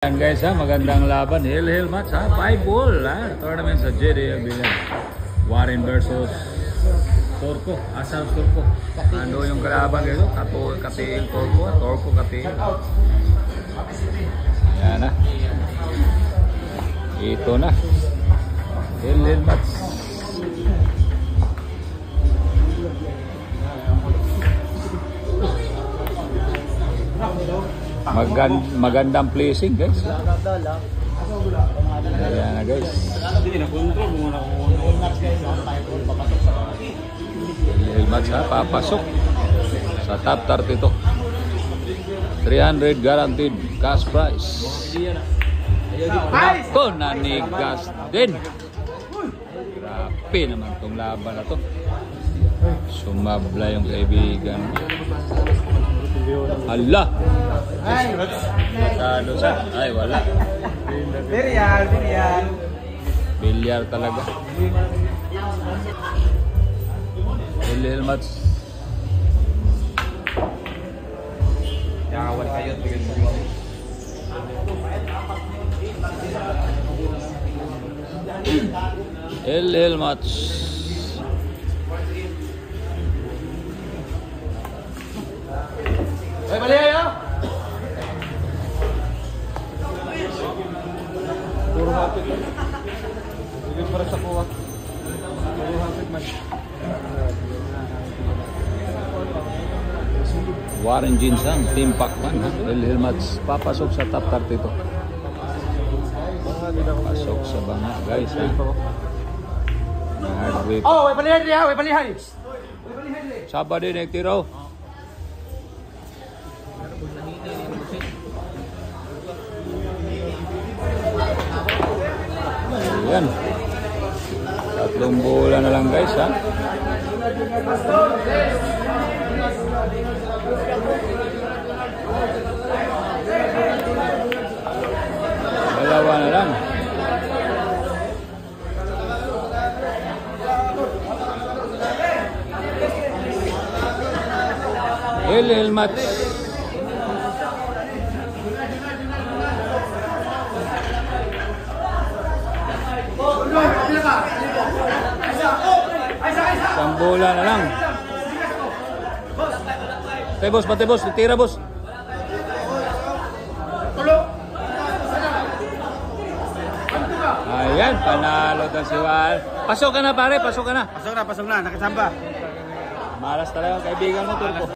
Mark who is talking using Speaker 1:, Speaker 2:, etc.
Speaker 1: Yan guys ha, magandang laban. Hill match ha, 5-ball ha. Tournament sa JDL Bilan. Warren versus Torco, Asal Torco. Ano yung kalaban kayo? Katiin Torco, Torco katiin. Yan ha. Ito na. Hill match. Magandang placing guys. Ayan na guys. Helmet ha, papasok sa top 32. 300 guaranteed cash prize. Ako nanigas din. Grabe naman tong laban na to. Sumabla yung kaibigan. Hala! Masado sa... Ay, wala. Bilyar talaga. Hill match. Hill match.
Speaker 2: Hey, bali ayo. Puro hapit. Sige para sa kuha. Puro hapit man.
Speaker 1: Warren Ginsang, Team Pacman, Hill match. Papasok sa top 32. Pasok sa banga, guys. Ha?
Speaker 2: Oh, way balihan dia, way balihan.
Speaker 1: Sabado din nagtiraw. Ayan. 3 bola na lang guys ha. Dalawa na lang. Hill match. Isang bola na lang. Pati boss, tira boss. Ayan, panalo na si Wal. Pasok ka na pare, pasok ka na.
Speaker 2: Pasok na, nakasamba.
Speaker 1: Malas talaga ang kaibigan mo, Turco.